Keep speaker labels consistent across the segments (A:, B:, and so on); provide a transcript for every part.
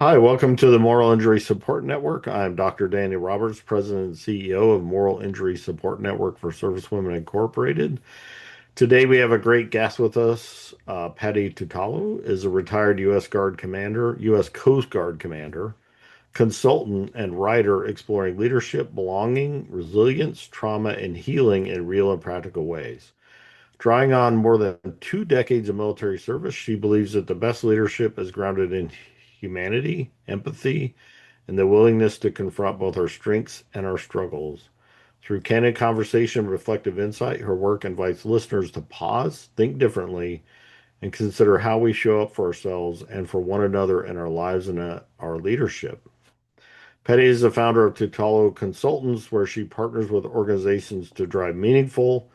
A: Hi, welcome to the Moral Injury Support Network. I'm Dr. Danny Roberts, President and CEO of Moral Injury Support Network for Servicewomen Incorporated. Today we have a great guest with us. Patti Tutalo is a retired U.S. Guard commander, U.S. Coast Guard commander, consultant, and writer exploring leadership, belonging, resilience, trauma, and healing in real and practical ways. Drawing on more than 2 decades of military service, she believes that the best leadership is grounded in humanity, empathy, and the willingness to confront both our strengths and our struggles. Through candid conversation and reflective insight, her work invites listeners to pause, think differently, and consider how we show up for ourselves and for one another in our lives and our leadership. Petty is the founder of Tutalo Consultants, where she partners with organizations to drive meaningful,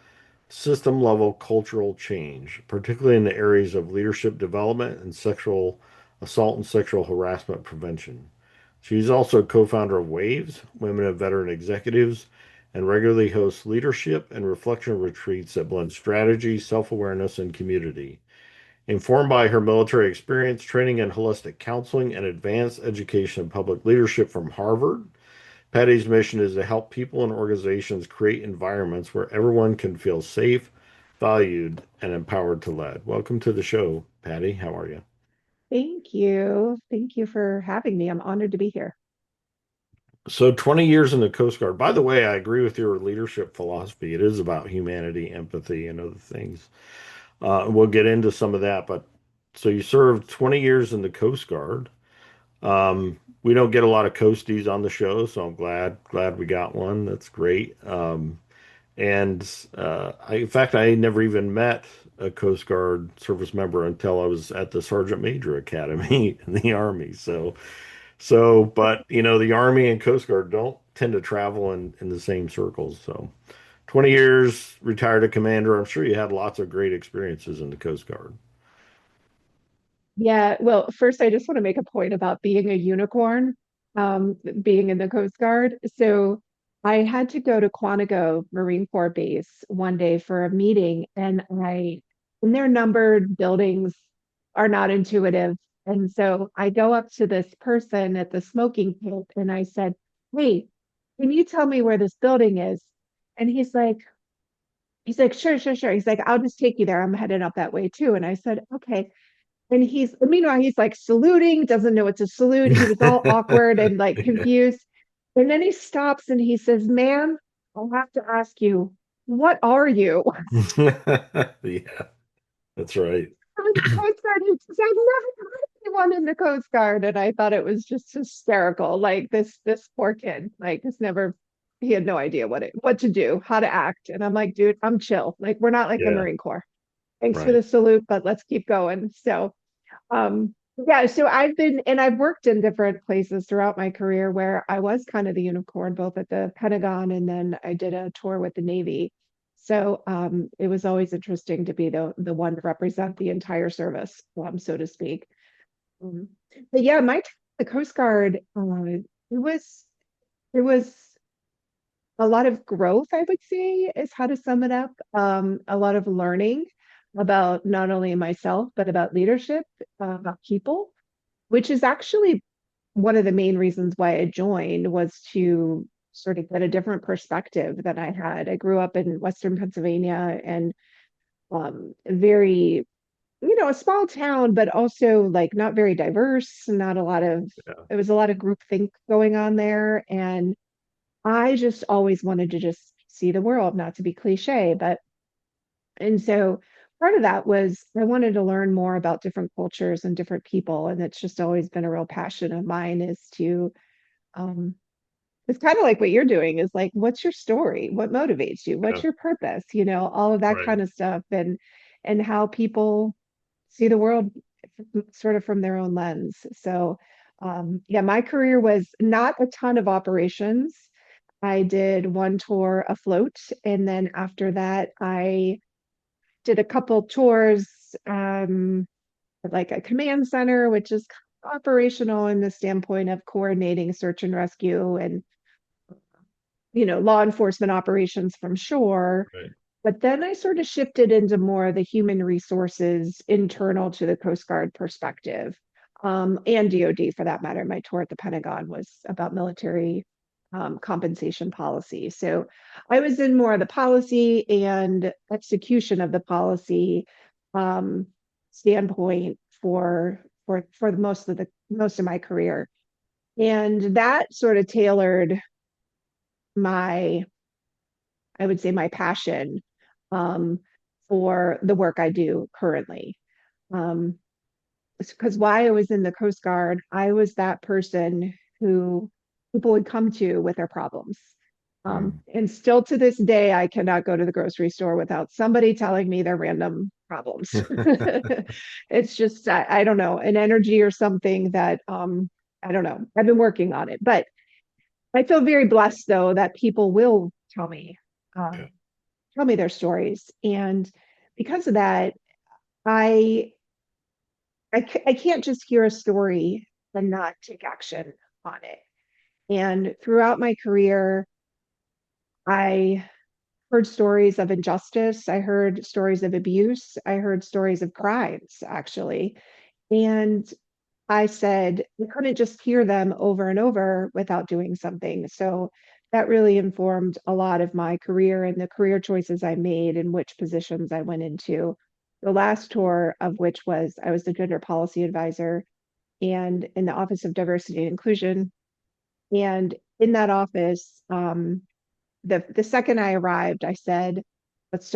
A: system level cultural change, particularly in the areas of leadership development and sexual assault and sexual harassment prevention. She's also co founder of WAVES, Women of Veteran Executives, and regularly hosts leadership and reflection retreats that blend strategy, self awareness, and community. Informed by her military experience, training in holistic counseling, and advanced education in public leadership from Harvard, Patty's mission is to help people and organizations create environments where everyone can feel safe, valued, and empowered to lead. Welcome to the show, Patty. How are you?
B: Thank you. Thank you for having me. I'm honored to be here.
A: So, 20 years in the Coast Guard. By the way, I agree with your leadership philosophy. It is about humanity, empathy, and other things. We'll get into some of that. But so you served 20 years in the Coast Guard. We don't get a lot of coasties on the show, so I'm glad we got one. That's great. In fact, I never even met a Coast Guard service member until I was at the Sergeant Major Academy in the Army. But the Army and Coast Guard don't tend to travel in the same circles. So, 20 years, retired a commander. I'm sure you had lots of great experiences in the Coast Guard.
B: Yeah, well, first, I just want to make a point about being a unicorn, being in the Coast Guard. So I had to go to Quantico Marine Corps Base one day for a meeting, and their numbered buildings are not intuitive. And so I go up to this person at the smoking pit and I said, "Hey, can you tell me where this building is?" And he's like, "Sure, sure, sure." He's like, "I'll just take you there. I'm headed up that way too." And I said, "Okay." And meanwhile, he's like saluting, doesn't know what to salute. He was all awkward and like
A: Yeah.
B: confused. And then he stops and he says, "Ma'am, I'll have to ask you, what are you?"
A: Yeah, that's right.
B: I'm in the Coast Guard. He says, "I've never heard anyone in the Coast Guard." And I thought it was just hysterical. Like this poor kid, like just never, he had no idea what to do, how to act. And I'm like, dude, I'm chill. Like we're not like the
A: Yeah,
B: Marine Corps. Thanks for
A: right.
B: the salute, but let's keep going. Yeah, so I've worked in different places throughout my career where I was kind of the unicorn, both at the Pentagon and then I did a tour with the Navy. So it was always interesting to be the one to represent the entire service, so to speak. Um, but yeah, my time at the Coast Guard, it was a lot of growth, I would say, is how to sum it up. A lot of learning about not only myself, but about leadership, about people, which is actually one of the main reasons why I joined was to sort of get a different perspective than I had. I grew up in Western Pennsylvania and very, a small town, but also like not very diverse, not a lot of,
A: Yeah.
B: it was a lot of groupthink going on there. And I just always wanted to just see the world, not to be cliche, and so part of that was I wanted to learn more about different cultures and different people. And it's just always been a real passion of mine is to, um, it's kind of like what you're doing is like, what's your story? What motivates you? What's
A: Yeah,
B: your purpose? All of that
A: right.
B: kind of stuff and how people see the world sort of from their own lens. So yeah, my career was not a ton of operations. I did one tour afloat, and then after that, I did a couple tours, like a command center, which is kind of operational in the standpoint of coordinating search and rescue and law enforcement operations from shore.
A: Right.
B: But then I sort of shifted into more of the human resources internal to the Coast Guard perspective. and DoD for that matter. My tour at the Pentagon was about military compensation policy. So I was in more of the policy and execution of the policy um, standpoint for most of my career, and that sort of tailored my, I would say, my passion um, for the work I do currently. Um, because while I was in the Coast Guard, I was that person who people would come to with their problems.
A: Mm.
B: And still to this day, I cannot go to the grocery store without somebody telling me their random problems. It's just, I don't know, an energy or something that, I don't know. I've been working on it, but I feel very blessed though that people will uh,
A: Yeah.
B: tell me their stories. And because of that, I I can't just hear a story and not take action on it. And throughout my career, I heard stories of injustice. I heard stories of abuse. I heard stories of crimes, actually. And I said, we couldn't just hear them over and over without doing something. So that really informed a lot of my career and the career choices I made and which positions I went into. The last tour of which was I was the gender policy advisor and in the Office of Diversity and Inclusion. And in that office, the second I arrived, I said, let's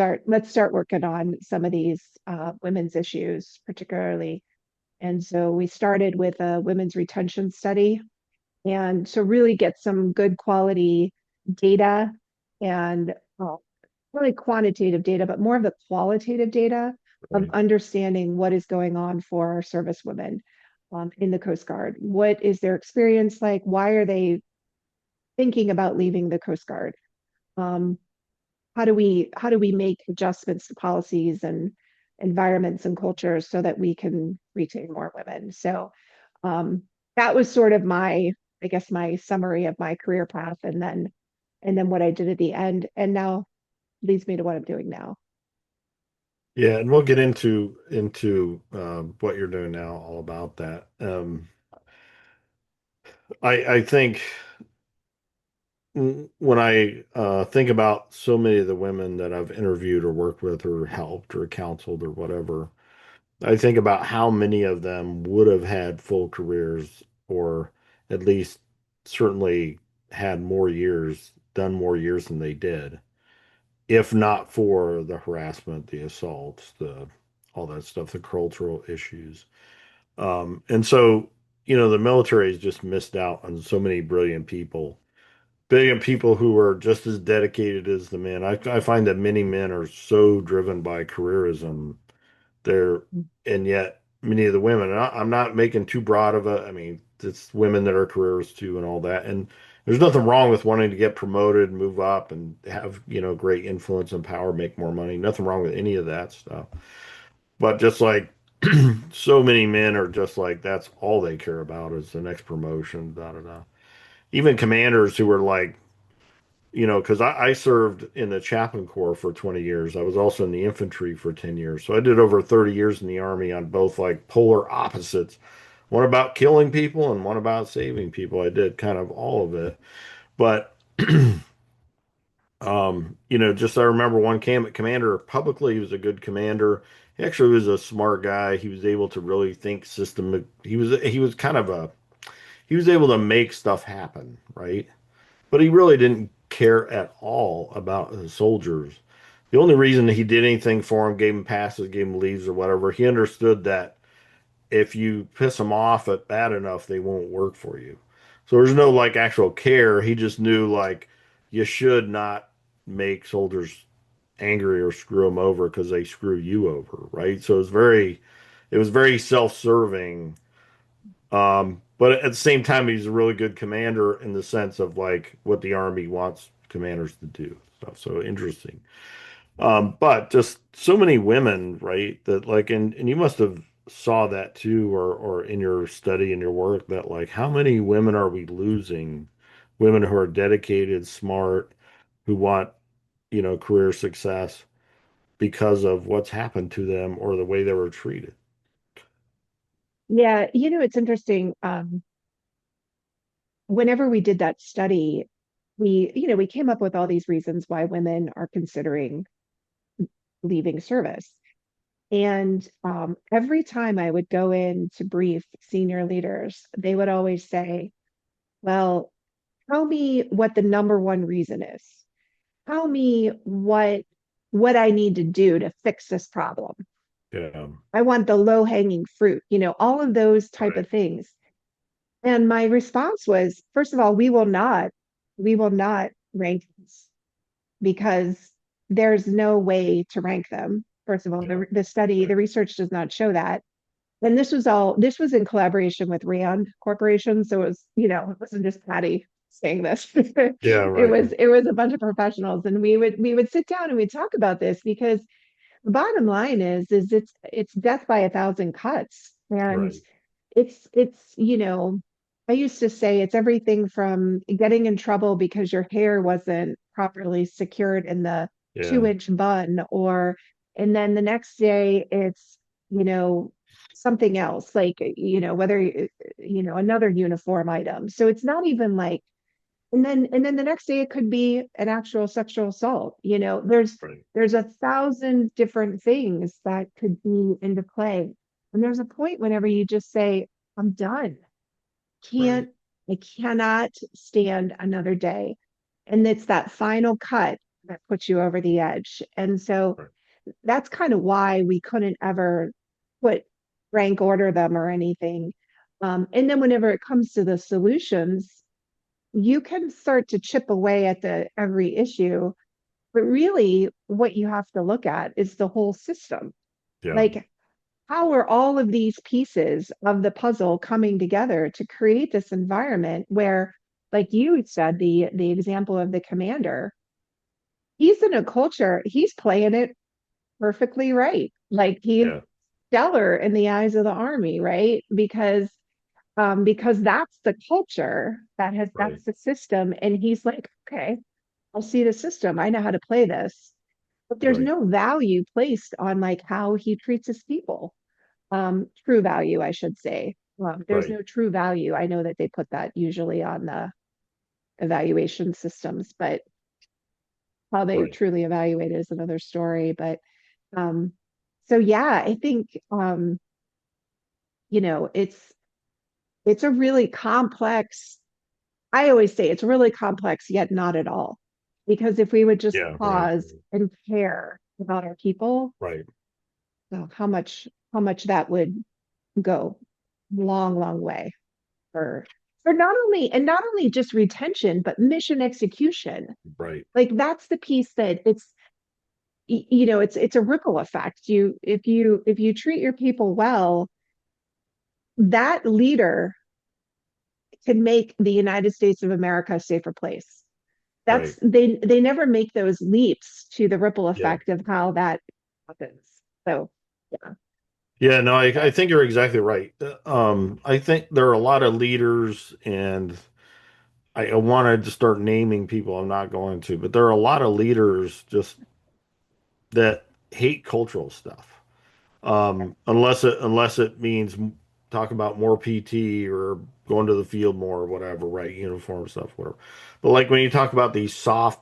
B: start working on some of these women's issues, particularly. And so we started with a women's retention study, and to really get some good quality data and really quantitative data, but more of the qualitative data of
A: Right.
B: understanding what is going on for our service women in the Coast Guard. What is their experience like? Why are they thinking about leaving the Coast Guard? Um, how do we make adjustments to policies and environments and cultures so that we can retain more women? So um, that was sort of my, I guess, my summary of my career path, and then what I did at the end, and now leads me to what I'm doing now.
A: Yeah, and we'll get into what you're doing now, all about that. I think when I think about so many of the women that I've interviewed or worked with or helped or counseled or whatever, I think about how many of them would have had full careers or at least certainly had more years, done more years than they did, if not for the harassment, the assaults, the all that stuff, the cultural issues. And so, the military has just missed out on so many brilliant people who are just as dedicated as the men. I find that many men are so driven by careerism there, and yet many of the women, and I'm not making too broad of a, I mean, it's women that are careerists too and all that. And there's nothing wrong with wanting to get promoted, move up, and have, great influence and power, make more money. Nothing wrong with any of that stuff. But just like so many men are just like, that's all they care about is the next promotion, da da da. Even commanders who are like, because I served in the chaplain corps for 20 years. I was also in the infantry for 10 years. So I did over 30 years in the army on both like polar opposites. One about killing people and one about saving people. I did kind of all of it. But just I remember one commander publicly, he was a good commander. He actually was a smart guy. He was able to really think system. He was kind of he was able to make stuff happen, right? But he really didn't care at all about his soldiers. The only reason he did anything for him, gave him passes, gave him leaves or whatever, he understood that if you piss them off at bad enough, they won't work for you. So there's no like actual care. He just knew like you should not make soldiers angry or screw them over because they screw you over, right? So it was very self-serving. But at the same time, he's a really good commander in the sense of like what the Army wants commanders to do. So interesting. But just so many women, right? That like, and you must have saw that too, or in your study and your work that like, how many women are we losing? Women who are dedicated, smart, who want, career success because of what's happened to them or the way they were treated.
B: Yeah, it's interesting. Whenever we did that study, we came up with all these reasons why women are considering leaving service. And every time I would go in to brief senior leaders, they would always say, well, tell me what the number one reason is. Tell me what I need to do to fix this problem.
A: Yeah,
B: I want the low hanging fruit, all of those type
A: right.
B: of things. And my response was, first of all, we will not rank this because there's no way to rank them. First of all,
A: Yeah,
B: the
A: right.
B: research does not show that. And this was in collaboration with Rand Corporation. So it wasn't just Patty saying this.
A: Yeah,
B: it
A: right.
B: was it was a bunch of professionals. And we would sit down and we'd talk about this because the bottom line is it's death by a thousand cuts. And
A: Right.
B: it's I used to say it's everything from getting in trouble because your hair wasn't properly secured in the
A: Yeah,
B: 2-inch bun, or and then the next day it's you know something else, like whether another uniform item. So it's not even like, and then the next day it could be an actual sexual assault.
A: right.
B: There's a thousand different things that could be into play. And there's a point whenever you just say, I'm done.
A: Right.
B: Can't I cannot stand another day. And it's that final cut that puts you over the edge. And so
A: Right.
B: that's kind of why we couldn't ever put rank order them or anything. And then whenever it comes to the solutions, you can start to chip away at the every issue, but really what you have to look at is the whole system.
A: Yeah,
B: Like, how are all of these pieces of the puzzle coming together to create this environment where, like you said, the example of the commander, he's in a culture, he's playing it perfectly right. Like, he's
A: yeah,
B: stellar in the eyes of the army, right? Because that's the culture
A: right.
B: that's the system. And he's like, okay, I'll see the system. I know how to play this. But there's
A: Right.
B: no value placed on like how he treats his people. True value, I should say. There's
A: Right.
B: no true value. I know that they put that usually on the evaluation systems, but how they
A: Right.
B: truly evaluate it is another story. But um, so yeah, I think you know, it's a really complex. I always say it's really complex, yet not at all. Because if we would just
A: Yeah, right.
B: pause and care about our people,
A: Right.
B: how much that would go long, long way for not only just retention, but mission execution.
A: Right.
B: Like that's the piece that it's a ripple effect. If you treat your people well, that leader can make the United States of America a safer place.
A: Right.
B: They never make those leaps to the ripple
A: Yeah.
B: effect of how that happens. So yeah.
A: Yeah, no, I think you're exactly right. I think there are a lot of leaders, and I wanted to start naming people. I'm not going to, but there are a lot of leaders just that hate cultural stuff. Unless it means talk about more PT or going to the field more or whatever, right? Uniform stuff, whatever. But like when you talk about these soft,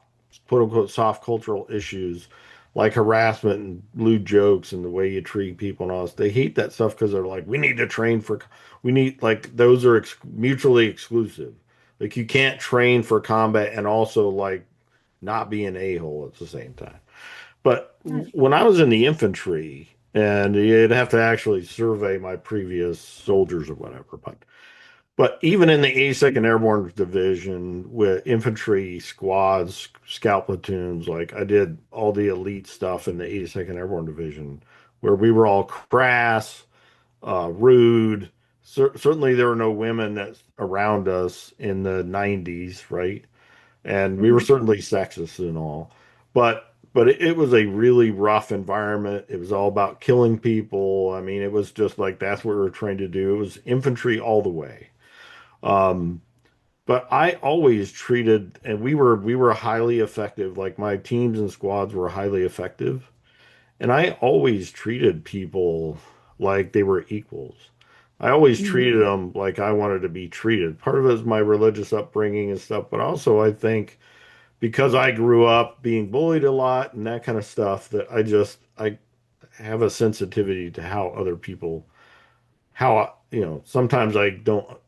A: quote unquote, soft cultural issues like harassment and lewd jokes and the way you treat people and all this, they hate that stuff because they're like, we need to train for, we need like those are mutually exclusive. Like you can't train for combat and also like not be an a-hole at the same time. But when I was in the infantry, and you'd have to actually survey my previous soldiers or whatever, but even in the 82nd Airborne Division with infantry squads, scout platoons, like I did all the elite stuff in the 82nd Airborne Division, where we were all crass, rude. Certainly, there were no women that around us in the 90s, right? And we were
B: Mhm.
A: certainly sexist and all, but it was a really rough environment. It was all about killing people. I mean, it was just like that's what we were trying to do. It was infantry all the way. Um, but I always treated, and we were highly effective. Like my teams and squads were highly effective, and I always treated people like they were equals. I always
B: Mm,
A: treated them like I wanted to be treated. Part of it is my religious upbringing and stuff, but also I think because I grew up being bullied a lot and that kind of stuff, that I have a sensitivity to how other people, sometimes I don't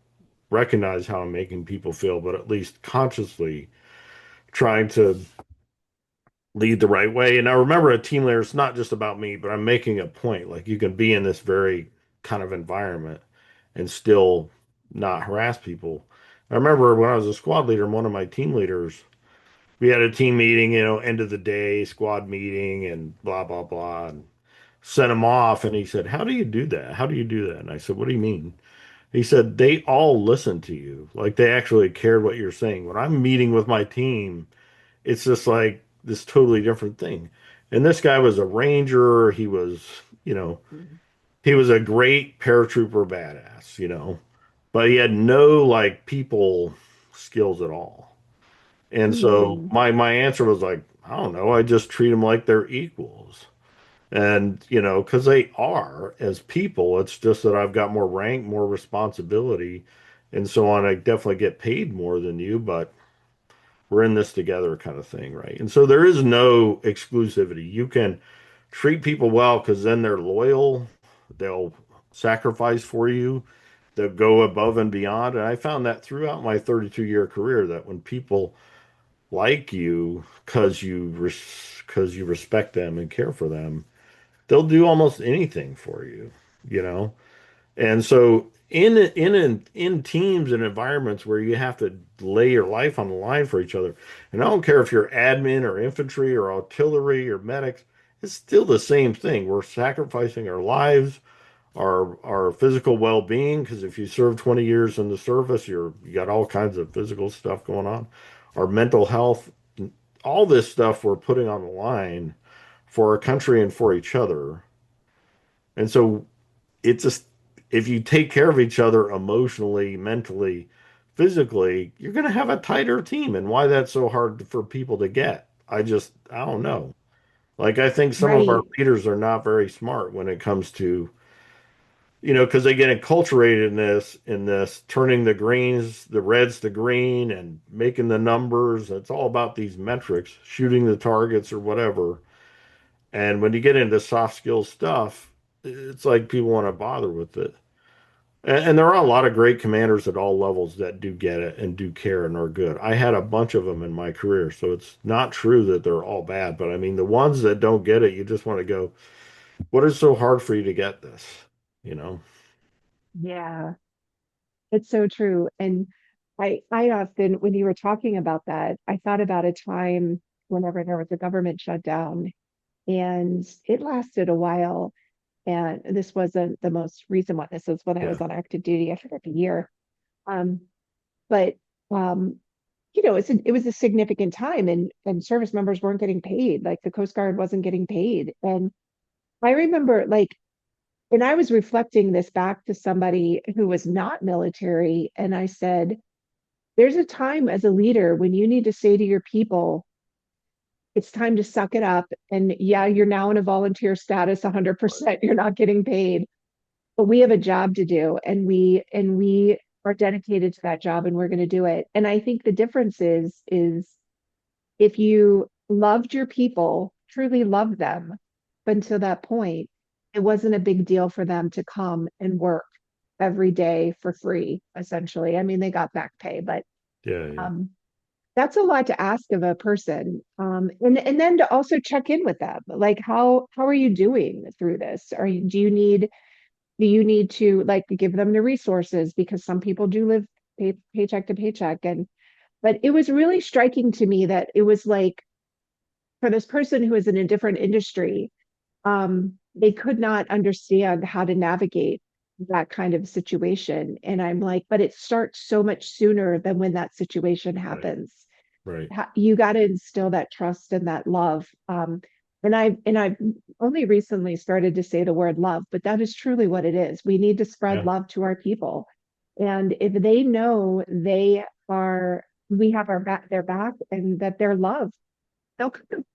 A: recognize how I'm making people feel, but at least consciously trying to lead the right way. And I remember a team leader, it's not just about me, but I'm making a point. Like you can be in this very kind of environment and still not harass people. I remember when I was a squad leader, one of my team leaders, we had a team meeting, end of the day, squad meeting, and blah, blah, blah, and sent him off. And he said, "How do you do that? How do you do that?" And I said, "What do you mean?" He said, "They all listen to you. Like they actually cared what you're saying. When I'm meeting with my team, it's just like this totally different thing." And this guy was a ranger. You know,
B: mm,
A: he was a great paratrooper badass, but he had no like people skills at all. And so
B: mm.
A: my answer was like, I don't know, I just treat them like they're equals. And, because they are as people, it's just that I've got more rank, more responsibility, and so on. I definitely get paid more than you, but we're in this together kind of thing, right? And so there is no exclusivity. You can treat people well because then they're loyal, they'll sacrifice for you, they'll go above and beyond. And I found that throughout my 32-year career that when people like you because you respect them and care for them, they'll do almost anything for you, you know? And so in teams and environments where you have to lay your life on the line for each other, and I don't care if you're admin or infantry or artillery or medics, it's still the same thing. We're sacrificing our lives, our physical well-being, because if you serve 20 years in the service, you got all kinds of physical stuff going on. Our mental health, all this stuff we're putting on the line for our country and for each other. And so it just, if you take care of each other emotionally, mentally, physically, you're going to have a tighter team. And why that's so hard for people to get, I don't know. Like, I think some of our
B: Right.
A: leaders are not very smart when it comes to, because they get enculturated in this, turning the reds to green and making the numbers. It's all about these metrics, shooting the targets or whatever. And when you get into soft skills stuff, it's like people want to bother with it. And there are a lot of great commanders at all levels that do get it and do care and are good. I had a bunch of them in my career, so it's not true that they're all bad. But I mean, the ones that don't get it, you just want to go, what is so hard for you to get this? You know?
B: Yeah, it's so true. And I often, when you were talking about that, I thought about a time whenever there was a government shutdown and it lasted a while. And this wasn't the most recent one. This is when I
A: Yeah.
B: was on active duty. I forget the year. Um, but um, it was a significant time and service members weren't getting paid. Like the Coast Guard wasn't getting paid. And I remember and I was reflecting this back to somebody who was not military, and I said, there's a time as a leader when you need to say to your people, it's time to suck it up. And yeah, you're now in a volunteer status 100%. You're not getting paid, but we have a job to do and we are dedicated to that job and we're going to do it. And I think the difference is if you loved your people, truly loved them, but until that point, it wasn't a big deal for them to come and work every day for free, essentially. I mean, they got back pay, but
A: Yeah. Yeah.
B: um, that's a lot to ask of a person. And then to also check in with them, like how are you doing through this? Do you need to like give them the resources because some people do live paycheck to paycheck and but it was really striking to me that it was like for this person who is in a different industry, they could not understand how to navigate that kind of situation. And I'm like, but it starts so much sooner than when that situation
A: Right.
B: happens.
A: Right.
B: You got to instill that trust and that love. And I've only recently started to say the word love, but that is truly what it is. We need to spread
A: Yeah.
B: love to our people. And if they know we have their back and that they're loved, they'll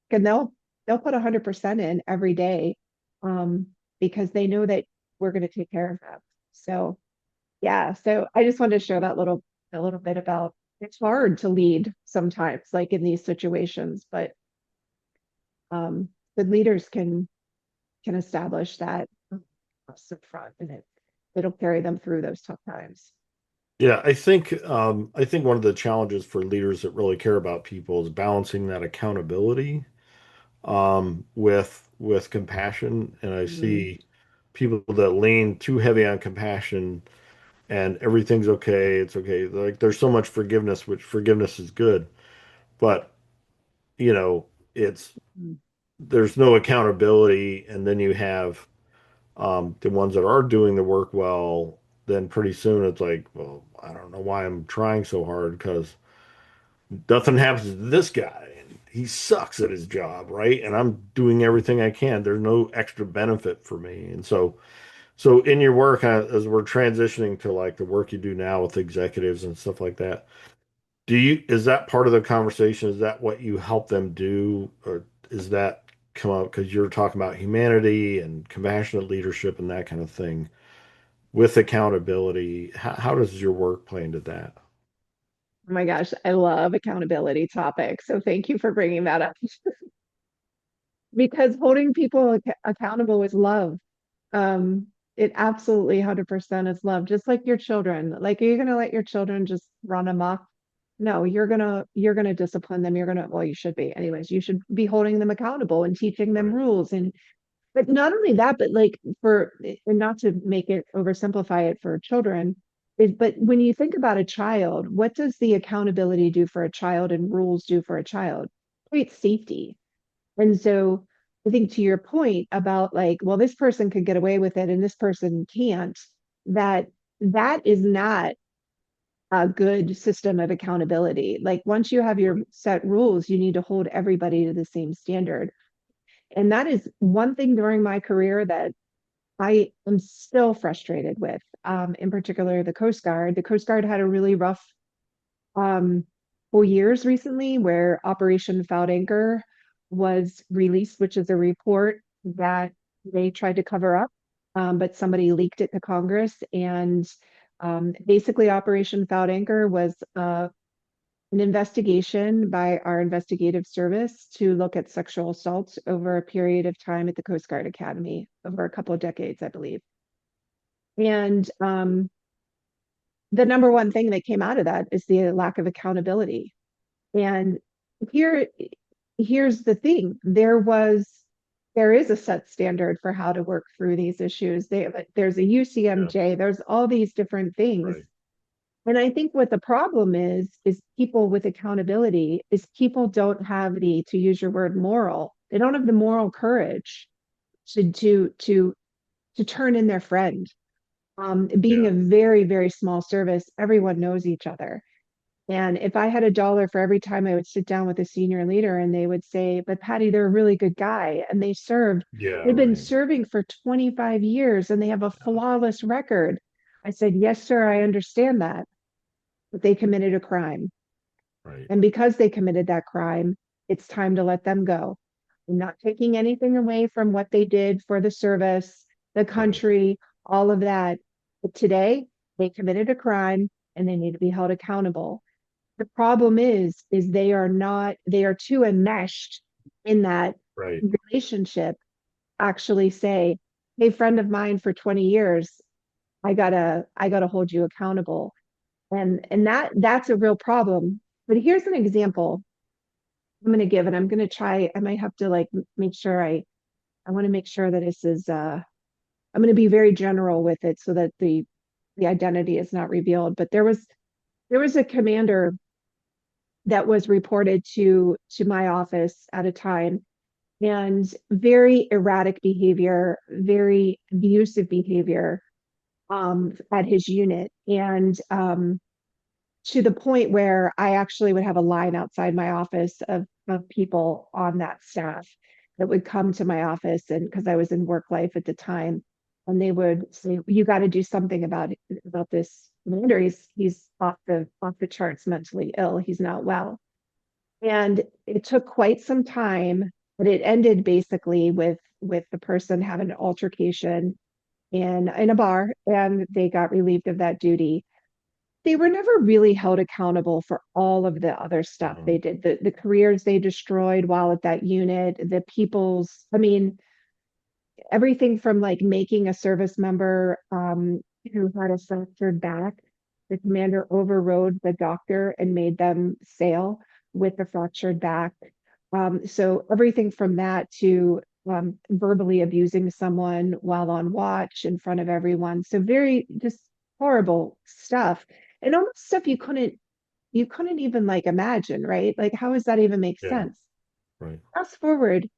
B: and they'll put 100% in every day, um, because they know that we're going to take care of them. So Yeah, so I just wanted to share that little a little bit about it's hard to lead sometimes, like in these situations, but good leaders can establish that trust up front, and it'll carry them through those tough times.
A: Yeah, I think one of the challenges for leaders that really care about people is balancing that accountability with compassion. And I
B: Mhm.
A: see people that lean too heavy on compassion and everything's okay, it's okay. Like there's so much forgiveness, which forgiveness is good, but you know, it's there's no accountability, and then you have the ones that are doing the work well, then pretty soon it's like, well, I don't know why I'm trying so hard because nothing happens to this guy. He sucks at his job, right? And I'm doing everything I can. There's no extra benefit for me. And so in your work, as we're transitioning to like the work you do now with executives and stuff like that, is that part of the conversation? Is that what you help them do? Or is that come up because you're talking about humanity and compassionate leadership and that kind of thing with accountability? How does your work play into that?
B: Oh my gosh, I love accountability topics. So thank you for bringing that up because holding people accountable is love. It absolutely 100% is love, just like your children. Like, are you going to let your children just run amok? No, you're gonna discipline them. You're gonna, well, you should be. Anyways, you should be holding them accountable and teaching them
A: Right.
B: rules. And but not only that, but like and not to make it oversimplify it for children, but when you think about a child, what does the accountability do for a child and rules do for a child? Create safety. And so I think to your point about like, well, this person could get away with it and this person can't, that that is not a good system of accountability. Like once you have your
A: Right.
B: set rules, you need to hold everybody to the same standard. And that is one thing during my career that I am still frustrated with. In particular, the Coast Guard. The Coast Guard had a really rough um, 4 years recently where Operation Foul Anchor was released, which is a report that they tried to cover up, but somebody leaked it to Congress. And basically, Operation Foul Anchor was an investigation by our investigative service to look at sexual assault over a period of time at the Coast Guard Academy over a couple of decades, I believe. And the number one thing that came out of that is the lack of accountability. And here, here's the thing: there is a set standard for how to work through these issues. There's a
A: Yeah.
B: UCMJ. There's all these different things.
A: Right.
B: And I think what the problem is people with accountability is people don't have the, to use your word, moral. They don't have the moral courage to turn in their friend. Being
A: Yeah.
B: a very, very small service, everyone knows each other. And if I had a dollar for every time I would sit down with a senior leader and they would say, but Patty, they're a really good guy and
A: Yeah.
B: they've been
A: Right.
B: serving for 25 years and they have a
A: Yeah.
B: flawless record. I said, yes, sir, I understand that, but they committed a crime.
A: Right.
B: And because they committed that crime, it's time to let them go. I'm not taking anything away from what they did for the service, the
A: Right.
B: country, all of that. But today, they committed a crime and they need to be held accountable. The problem is they are too enmeshed in that
A: Right.
B: relationship, actually say, hey, friend of mine for 20 years, I gotta hold you accountable. And that's a real problem. But here's an example I'm going to give, and I'm going to try. I might have to like make sure I want to make sure that this is. I'm going to be very general with it so that the identity is not revealed. But there was a commander that was reported to my office at a time, and very erratic behavior, very abusive behavior at his unit, and to the point where I actually would have a line outside my office of people on that staff that would come to my office, and because I was in work life at the time, and they would say, you got to do something about this commander. He's off the charts mentally ill. He's not well. And it took quite some time, but it ended basically with the person having an altercation. in a bar, and they got relieved of that duty. They were never really held accountable for all of the other stuff
A: Mhm.
B: they did, the careers they destroyed while at that unit, the people's, I mean, everything from like making a service member who had a fractured back. The commander overrode the doctor and made them sail with the fractured back. So everything from that to verbally abusing someone while on watch in front of everyone. So very just horrible stuff, and almost stuff you couldn't even like imagine, right? Like, how does that even make
A: Yeah,
B: sense?
A: right,
B: Fast forward,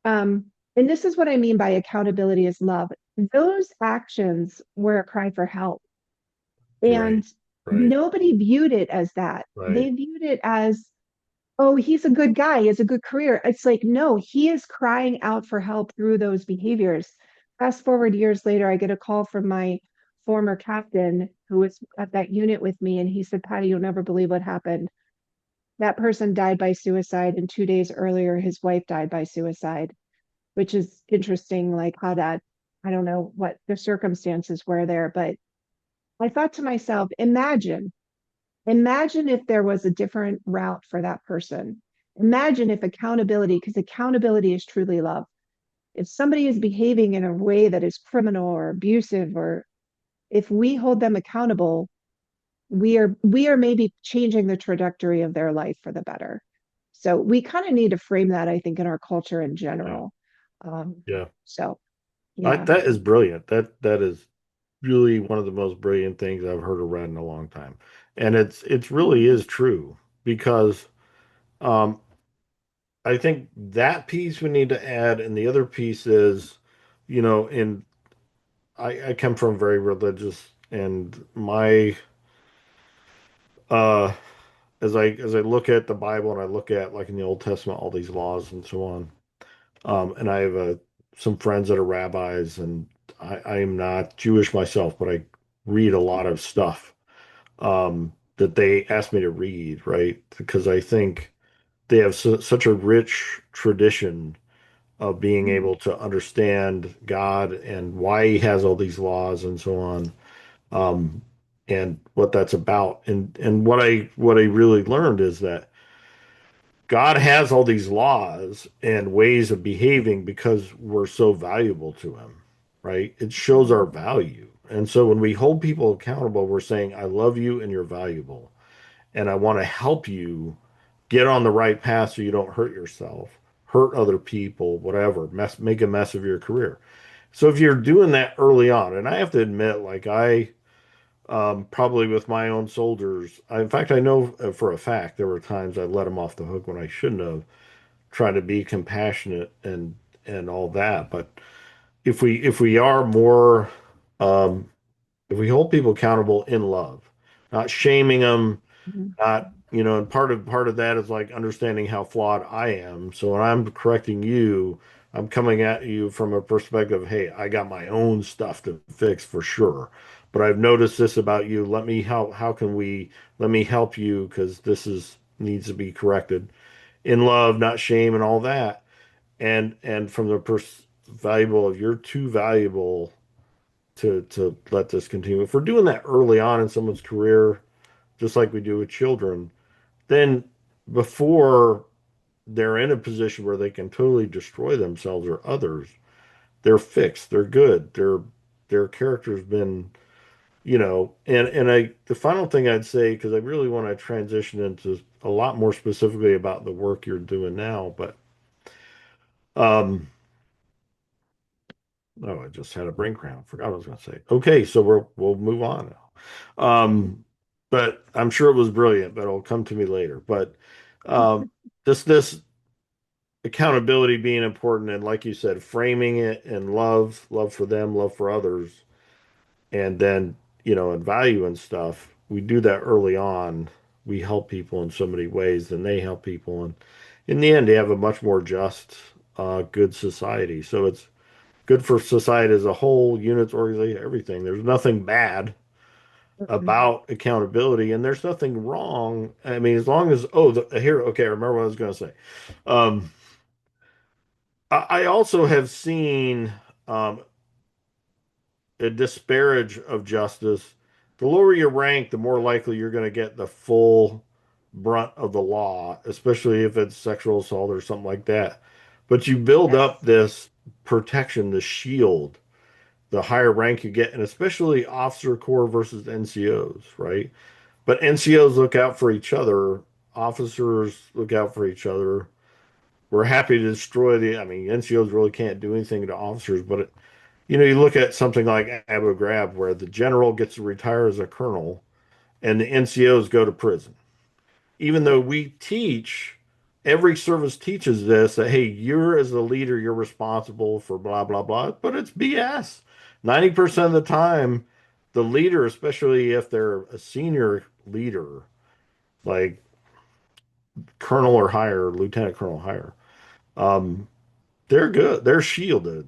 B: and this is what I mean by accountability is love. Those actions were a cry for help.
A: right,
B: And
A: right,
B: nobody viewed it as that.
A: right.
B: They viewed it as, oh, he's a good guy, he has a good career. It's like, no, he is crying out for help through those behaviors. Fast forward years later, I get a call from my former captain who was at that unit with me, and he said, Patty, you'll never believe what happened. That person died by suicide, and 2 days earlier, his wife died by suicide, which is interesting, like how that, I don't know what the circumstances were there, but I thought to myself, imagine if there was a different route for that person. Imagine if accountability, because accountability is truly love. If somebody is behaving in a way that is criminal or abusive, or if we hold them accountable, we are maybe changing the trajectory of their life for the better. So we kind of need to frame that, I think, in our culture in
A: Yeah,
B: general.
A: yeah.
B: So yeah.
A: That is brilliant. That is really one of the most brilliant things I've heard or read in a long time. And it's really is true because um, I think that piece we need to add, and the other piece is, in I come from very religious, and my uh, as I look at the Bible and I look at like in the Old Testament all these laws and so on, and I have some friends that are rabbis, and I am not Jewish myself, but I read a lot of stuff that they ask me to read, right? Because I think they have such a rich tradition of being
B: Mhm.
A: able to understand God and why he has all these laws and so on, um, and what that's about. And what I really learned is that God has all these laws and ways of behaving because we're so valuable to him, right? It shows our value. And so when we hold people accountable, we're saying, I love you and you're valuable. And I want to help you get on the right path so you don't hurt yourself, hurt other people, whatever, make a mess of your career. So if you're doing that early on, and I have to admit, like probably with my own soldiers, in fact, I know for a fact there were times I let them off the hook when I shouldn't have, trying to be compassionate and all that. But if we are more, um, if we hold people accountable in love, not shaming them,
B: Mhm.
A: not, and part of that is like understanding how flawed I am. So when I'm correcting you, I'm coming at you from a perspective of, hey, I got my own stuff to fix for sure. But I've noticed this about you. Let me help. Let me help you because this is needs to be corrected in love, not shame and all that. And from the valuable of you're too valuable to let this continue. If we're doing that early on in someone's career, just like we do with children, then before they're in a position where they can totally destroy themselves or others, they're fixed, they're good, their character's been, and the final thing I'd say, because I really want to transition into a lot more specifically about the work you're doing now, but um oh, I just had a brain cramp. Forgot what I was going to say. Okay, so we'll move on now. But I'm sure it was brilliant, but it'll come to me later. But this accountability being important, and like you said, framing it and love for them, love for others, and then and value and stuff. We do that early on. We help people in so many ways, and they help people, and in the end, they have a much more just, good society. So it's good for society as a whole, units, organization, everything. There's nothing bad about accountability, and there's nothing wrong. I mean, as long as here, okay, I remember what I was going to say. Um, I also have seen, um, a disparage of justice. The lower your rank, the more likely you're going to get the full brunt of the law, especially if it's sexual assault or something like that. But you build up
B: Yes.
A: this protection, the shield, the higher rank you get, and especially officer corps versus NCOs, right? But NCOs look out for each other, officers look out for each other. We're happy to destroy the, I mean, NCOs really can't do anything to officers, but you look at something like Abu Ghraib, where the general gets to retire as a colonel and the NCOs go to prison. Even though
B: Yes.
A: we teach, every service teaches this that, hey, you're as the leader, you're responsible for blah, blah, blah, but it's BS. 90% of the time, the leader, especially if they're a senior leader, like colonel or higher, lieutenant colonel higher, um, they're good. They're shielded.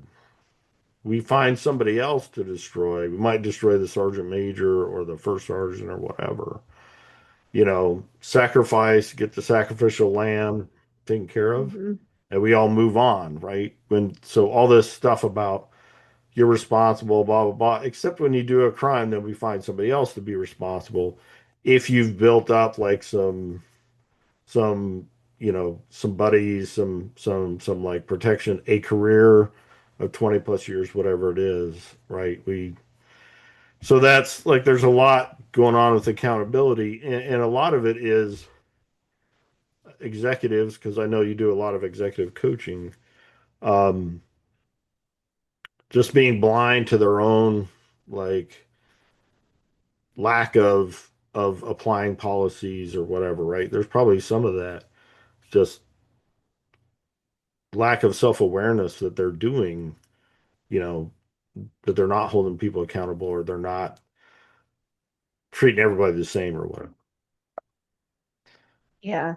A: We find somebody else to destroy. We might destroy the sergeant major or the first sergeant or whatever. Sacrifice, get the sacrificial lamb taken care of,
B: Hmm.
A: and we all move on, right? So all this stuff about you're responsible, blah blah blah, except when you do a crime, then we find somebody else to be responsible. If you've built up like some some buddies, some like protection, a career of 20 plus years, whatever it is, right? We So that's like there's a lot going on with accountability, and a lot of it is executives, because I know you do a lot of executive coaching, um, just being blind to their own like lack of applying policies or whatever, right? There's probably some of that, just lack of self-awareness that they're doing, you know, that they're not holding people accountable or they're not treating everybody the same or whatever.
B: Yeah.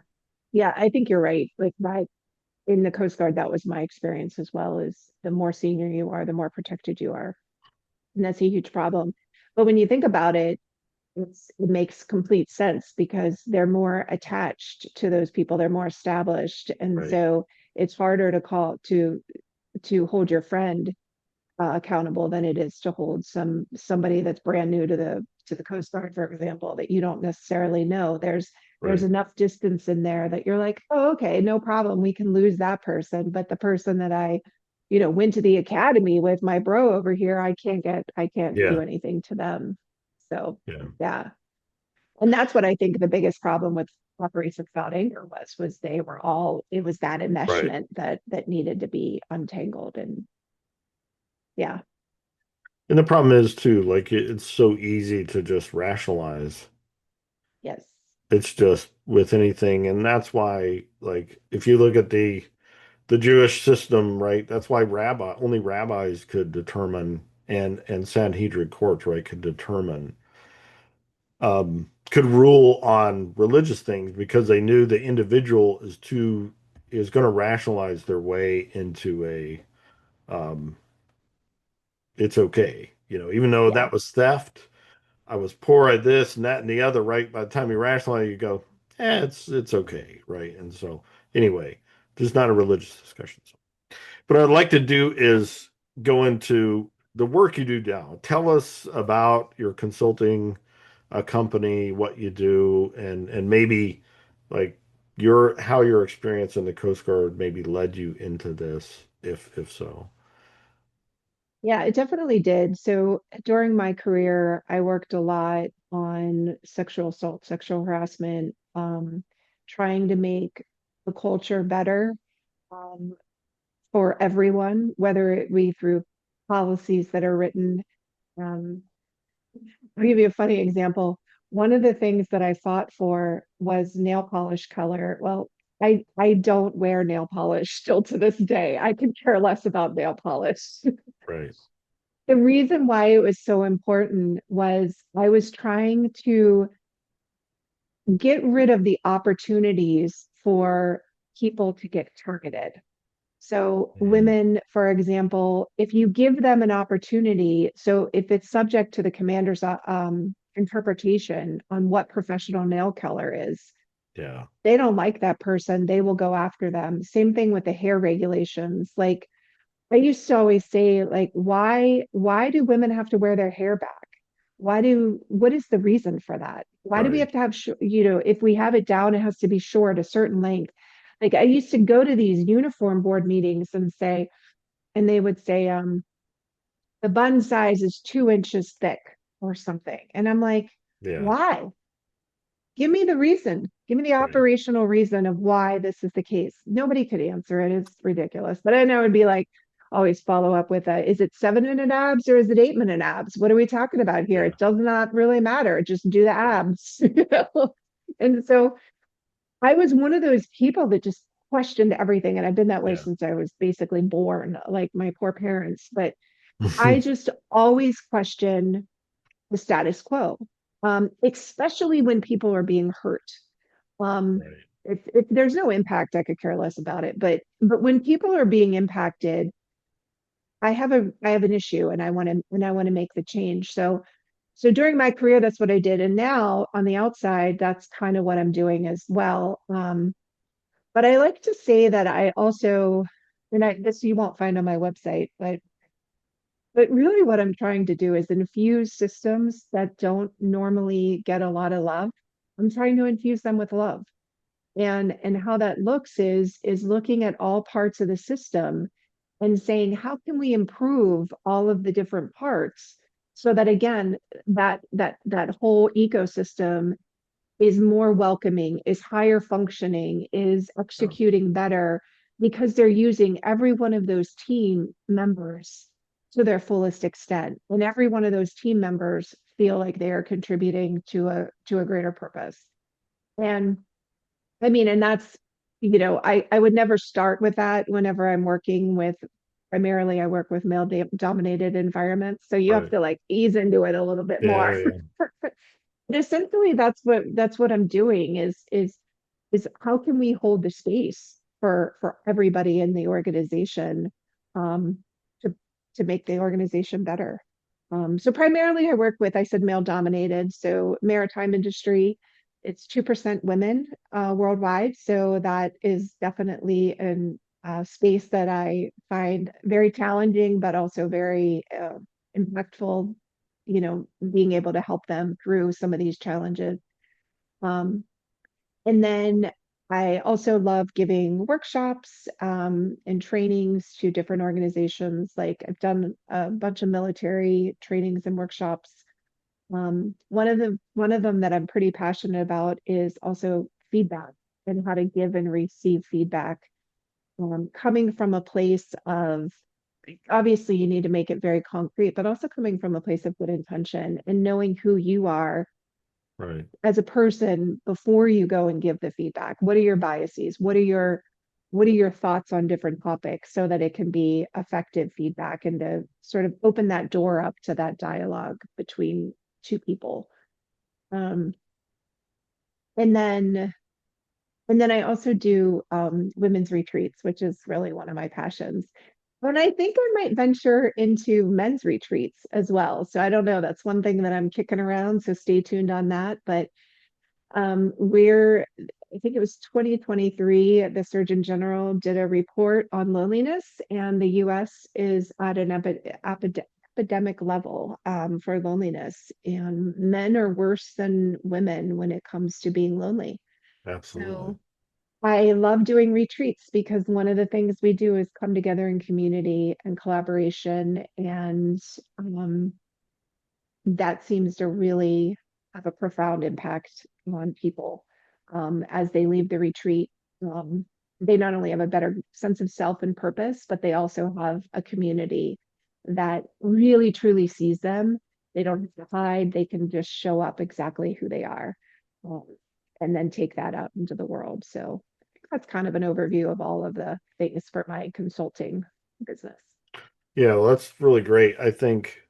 B: Yeah, I think you're right. Like my in the Coast Guard, that was my experience as well, is the more senior you are, the more protected you are. And that's a huge problem. But when you think about it, it makes complete sense because they're more attached to those people, they're more established. And
A: Right.
B: so it's harder to call to hold your friend accountable than it is to hold somebody that's brand new to the Coast Guard, for example, that you don't necessarily know. There's
A: Right.
B: enough distance in there that you're like, oh, okay, no problem. We can lose that person. But the person that I went to the academy with, my bro over here, I can't do
A: Yeah.
B: anything to them. So
A: Yeah.
B: yeah. And that's what I think the biggest problem with Operations Without Anger was it was that
A: Right.
B: enmeshment that needed to be untangled. And yeah.
A: And the problem is too, like it's so easy to just rationalize.
B: Yes.
A: It's just with anything, and that's why, like, if you look at the Jewish system, right? That's why only rabbis could determine, and Sanhedrin courts, right, could rule on religious things because they knew the individual is going to rationalize their way into um, it's okay, even though
B: Yeah.
A: that was theft. I was poor at this and that and the other, right? By the time you rationalize, you go, it's okay, right? And so, anyway, this is not a religious discussion. So. But what I'd like to do is go into the work you do now. Tell us about your consulting company, what you do, and maybe like how your experience in the Coast Guard maybe led you into this, if so.
B: Yeah, it definitely did. So during my career, I worked a lot on sexual assault, sexual harassment, trying to make the culture better um, for everyone, whether it be through policies that are written. Um, I'll give you a funny example. One of the things that I fought for was nail polish color. Well, I don't wear nail polish still to this day. I could care less about nail polish.
A: Right.
B: The reason why it was so important was I was trying to get rid of the opportunities for people to get targeted. So,
A: Mhm.
B: women, for example, if you give them an opportunity, so if it's subject to the commander's interpretation on what professional nail color is,
A: Yeah.
B: they don't like that person, they will go after them. Same thing with the hair regulations. Like, I used to always say, like, why do women have to wear their hair back? What is the reason for that? Why do we
A: Right.
B: have to have, if we have it down, it has to be short a certain length. Like I used to go to these uniform board meetings and they would say, the bun size is 2 inches thick or something. And I'm like,
A: Yeah.
B: why? Give me the reason. Give me the
A: Right.
B: operational reason of why this is the case. Nobody could answer it. It's ridiculous. But I know it'd be like, always follow up with is it 7 minute abs or is it 8 minute abs? What are we talking about here?
A: Yeah.
B: It does not really matter. Just do the
A: Right.
B: abs. And so I was one of those people that just questioned everything. And I've been that way
A: Yeah.
B: since I was basically born, like my poor parents. But I just always question the status quo, especially when people are being hurt.
A: Right.
B: If there's no impact, I could care less about it. But when people are being impacted, I have an issue, and I want to make the change. So during my career, that's what I did, and now on the outside, that's kind of what I'm doing as well. But I like to say that I also, and I this you won't find on my website, but really what I'm trying to do is infuse systems that don't normally get a lot of love. I'm trying to infuse them with love. And how that looks is looking at all parts of the system and saying, how can we improve all of the different parts so that again, that whole ecosystem is more welcoming, is higher functioning, is
A: Yeah.
B: executing better because they're using every one of those team members to their fullest extent. And every one of those team members feel like they are contributing to a greater purpose. And I mean, and that's, I would never start with that whenever I'm working with, primarily I work with male dominated environments. So you have
A: Right.
B: to like ease into it a little bit
A: Yeah.
B: more.
A: Yeah.
B: But essentially that's what I'm doing is how can we hold the space for everybody in the organization um to to make the organization better. So primarily I work with, I said male dominated, so maritime industry, it's 2% women worldwide. So that is definitely an space that I find very challenging, but also very impactful, being able to help them through some of these challenges. Um, and then I also love giving workshops and trainings to different organizations. Like I've done a bunch of military trainings and workshops. One of them that I'm pretty passionate about is also feedback and how to give and receive feedback. Coming from a place of, obviously you need to make it very concrete, but also coming from a place of good intention and knowing who you are
A: Right.
B: as a person before you go and give the feedback. What are your biases? What are your thoughts on different topics so that it can be effective feedback and to sort of open that door up to that dialogue between two people. Um, and then and then I also do women's retreats, which is really one of my passions. And I think I might venture into men's retreats as well. So I don't know. That's one thing that I'm kicking around. So stay tuned on that. But I think it was 2023, the Surgeon General did a report on loneliness, and the US is at an epidemic level for loneliness. And men are worse than women when it comes to being lonely.
A: Absolutely.
B: So I love doing retreats because one of the things we do is come together in community and collaboration, and that seems to really have a profound impact on people as they leave the retreat. Um, they not only have a better sense of self and purpose, but they also have a community that really truly sees them. They don't have to hide, they can just show up exactly who they are um, and then take that out into the world. So I think that's kind of an overview of all of the things for my consulting business.
A: Yeah. Well, that's really great. I think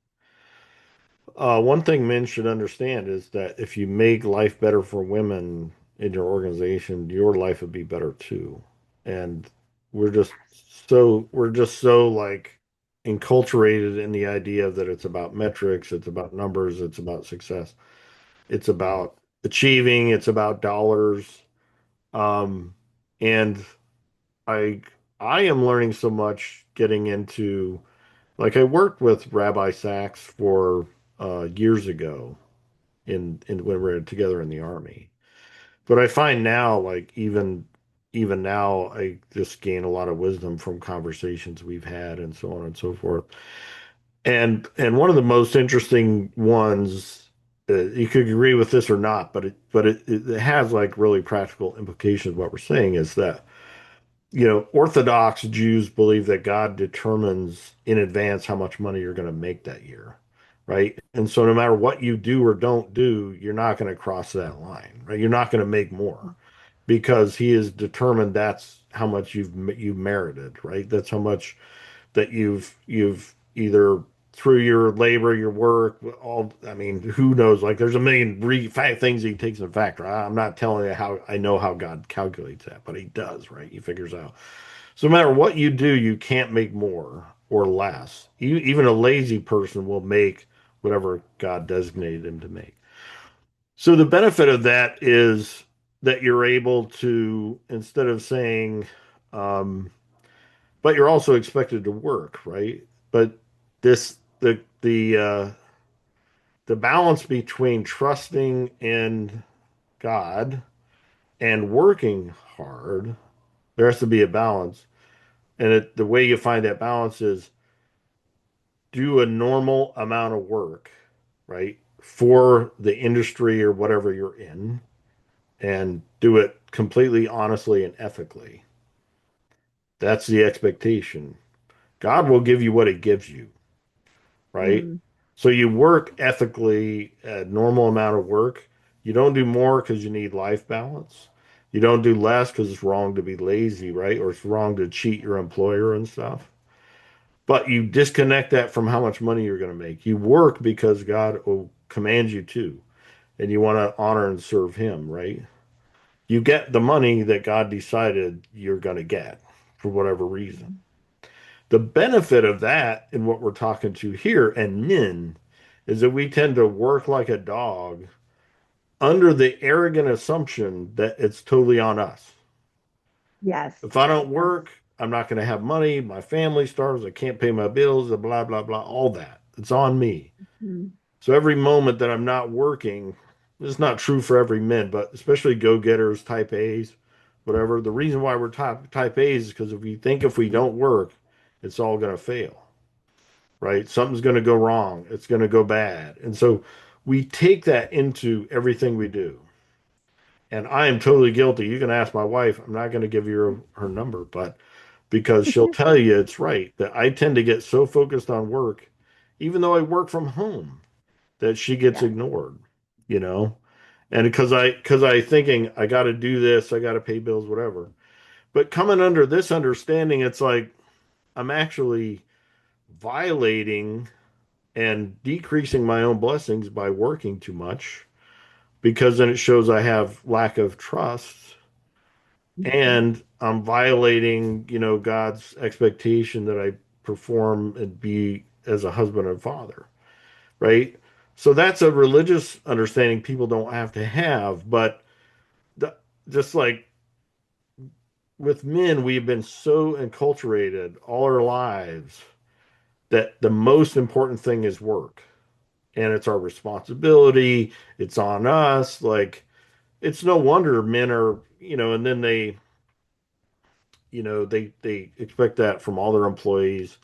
A: one thing men should understand is that if you make life better for women in your organization, your life would be better too. And we're just so like enculturated in the idea that it's about metrics, it's about numbers, it's about success, it's about achieving, it's about dollars. Um, and I I am learning so much getting into, like, I worked with Rabbi Sachs for years ago in when we were together in the army. But I find now, like, even now, I just gain a lot of wisdom from conversations we've had and so on and so forth. And one of the most interesting ones, you could agree with this or not, but it has like really practical implications. What we're saying is that, Orthodox Jews believe that God determines in advance how much money you're going to make that year, right? And so no matter what you do or don't do, you're not going to cross that line, right? You're not going to make more because he has determined that's how much you've merited, right? That's how much that you've either through your labor, your work, all. I mean, who knows? Like, there's a million things he takes into factor. I'm not telling you how I know how God calculates that, but he does, right? He figures out. So no matter what you do, you can't make more or less. Even a lazy person will make whatever God designated him to make. So the benefit of that is that you're able to, instead of saying, um, but you're also expected to work, right? But this the balance between trusting in God and working hard, there has to be a balance. And the way you find that balance is do a normal amount of work, right? For the industry or whatever you're in, and do it completely honestly and ethically. That's the expectation. God will give you what he gives you, right?
B: Mm,
A: So you work ethically, a normal amount of work. You don't do more because you need life balance. You don't do less because it's wrong to be lazy, right? Or it's wrong to cheat your employer and stuff. But you disconnect that from how much money you're going to make. You work because God will command you to, and you want to honor and serve him, right? You get the money that God decided you're going to get for whatever reason.
B: mm,
A: The benefit of that in what we're talking to here and men is that we tend to work like a dog under the arrogant assumption that it's totally on us.
B: yes.
A: If I don't
B: Yes.
A: work, I'm not going to have money. My family starves. I can't pay my bills, blah, blah, blah, all that. It's on me.
B: Mm,
A: So every moment that I'm not working, it's not true for every man, but especially go-getters, type A's, whatever. The reason why we're type A's is because if we don't work, it's all going to fail, right? Something's going to go wrong. It's going to go bad. And so we take that into everything we do. And I am totally guilty. You can ask my wife. I'm not going to give you her number, but because she'll tell you it's right that I tend to get so focused on work, even though I work from home, that she gets
B: yes.
A: ignored, you know? And because I thinking I got to do this, I got to pay bills, whatever. But coming under this understanding, it's like I'm actually violating and decreasing my own blessings by working too much because then it shows I have lack of trust
B: Mhm.
A: and I'm violating, God's expectation that I perform and be as a husband and father, right? So that's a religious understanding people don't have to have, but the, just like with men, we've been so enculturated all our lives that the most important thing is work and it's our responsibility. It's on us. Like, it's no wonder men are, and then they expect that from all their employees.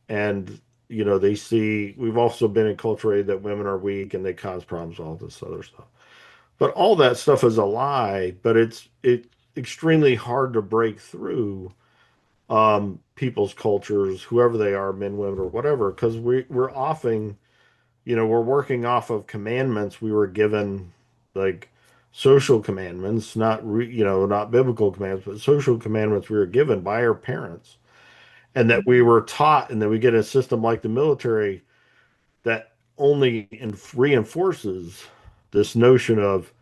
A: And, they see, we've also been enculturated that women are weak and they cause problems, all this other stuff. But all that stuff is a lie, but it's extremely hard to break through people's cultures, whoever they are, men, women, or whatever, because we're often we're working off of commandments we were given, like social commandments, not biblical commandments, but social commandments we were given by our parents, and that we
B: Mhm.
A: were taught, and that we get a system like the military that only reinforces this notion of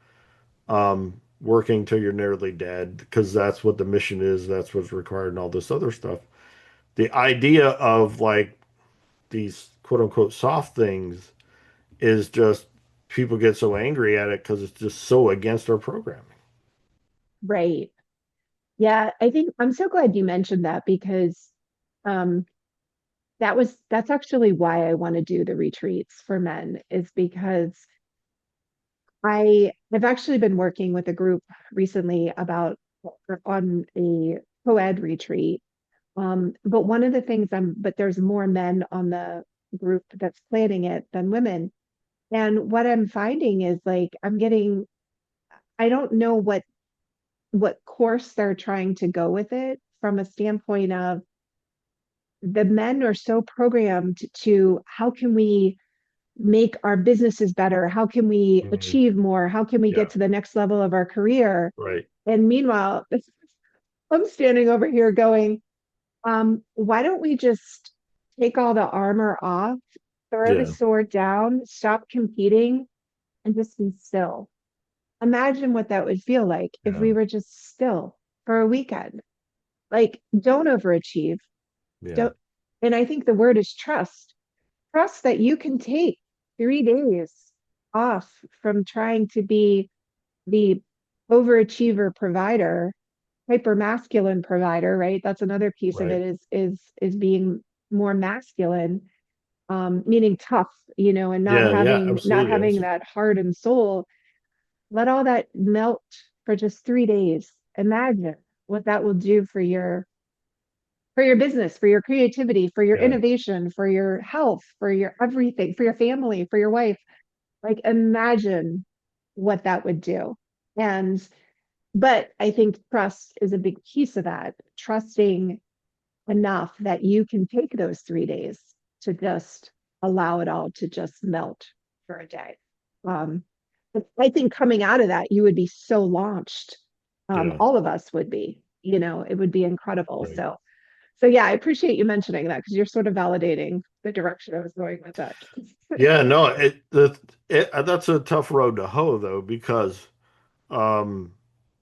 A: working till you're nearly dead, because that's what the mission is, that's what's required, and all this other stuff. The idea of like these quote unquote soft things is just people get so angry at it because it's just so against our programming.
B: Right. Yeah, I think I'm so glad you mentioned that because um that's actually why I want to do the retreats for men is because I've actually been working with a group recently about on a co-ed retreat. But one of the things but there's more men on the group that's planning it than women. And what I'm finding is like I don't know what course they're trying to go with it from a standpoint of the men are so programmed to how can we make our businesses better? How can we
A: Mhm.
B: achieve more? How can we get
A: Yeah,
B: to the next level of our career?
A: right.
B: And meanwhile, I'm standing over here going, why don't we just take all the armor off, throw the
A: Yeah,
B: sword down, stop competing, and just be still? Imagine what that would feel like if
A: yeah,
B: we were just still for a weekend. Like, don't overachieve.
A: yeah,
B: Don't, and I think the word is trust. Trust that you can take 3 days off from trying to be the overachiever provider, hyper masculine provider, right? That's another piece of
A: right.
B: it is being more masculine, meaning tough, and not
A: Yeah, yeah,
B: having not
A: absolutely.
B: having that heart and soul. Let all that melt for just 3 days. Imagine what that will do for your business, for your creativity, for your
A: Yeah,
B: innovation, for your health, for your everything, for your family, for your wife. Like imagine what that would do. And but I think trust is a big piece of that. Trusting enough that you can take those 3 days to just allow it all to just melt for a day. Um, but I think coming out of that, you would be so launched.
A: yeah,
B: All of us would be, it would be incredible.
A: right.
B: So yeah, I appreciate you mentioning that because you're sort of validating the direction I was going with that.
A: Yeah, no, that's a tough road to hoe though, because um,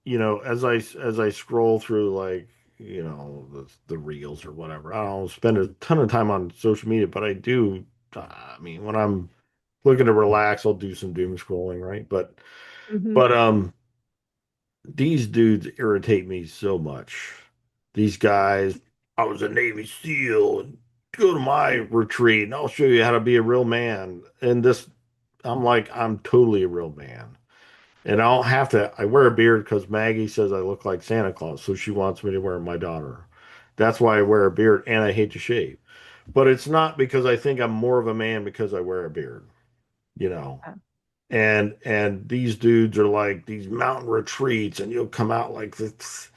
A: as I scroll through like, the reels or whatever, I don't spend a ton of time on social media, but I do. I mean, when I'm looking to relax, I'll do some doom scrolling, right?
B: Hmm.
A: But these dudes irritate me so much. These guys, I was a Navy SEAL, and go to my retreat and I'll show you how to be a real man. And this, I'm like, I'm totally a real man. And I don't have to, I wear a beard because Maggie says I look like Santa Claus. So she wants me to wear my daughter. That's why I wear a beard and I hate to shave. But it's not because I think I'm more of a man because I wear a beard, you know. And these dudes are like these mountain retreats, and you'll come out like this.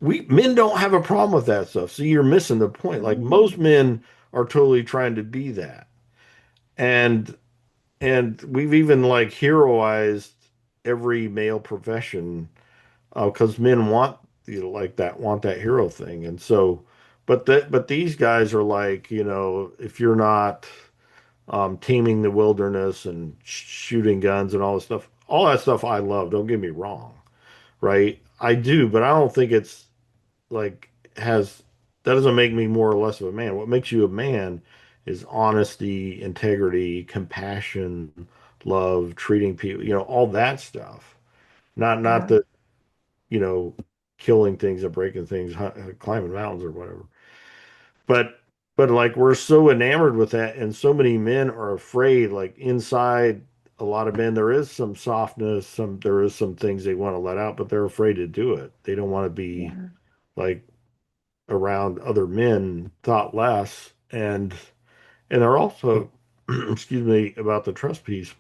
A: We men don't have a problem with that stuff. So you're missing the point. Like
B: Hmm.
A: most men are totally trying to be that. And we've even like heroized every male profession because men want like that hero thing. And so but these guys are like, if you're not taming the wilderness and shooting guns and all that stuff I love, don't get me wrong, right? I do, but I don't think it's like has that doesn't make me more or less of a man. What makes you a man is honesty, integrity, compassion, love, treating people, all that stuff. Not
B: Yeah.
A: the, you know, killing things or breaking things, climbing mountains or whatever. But like we're so enamored with that, and so many men are afraid. Like inside a lot of men, there is some softness, there is some things they want to let out, but they're afraid to do it. They don't want to be
B: Yeah.
A: like around other men thought less, and they're also excuse me about the trust piece,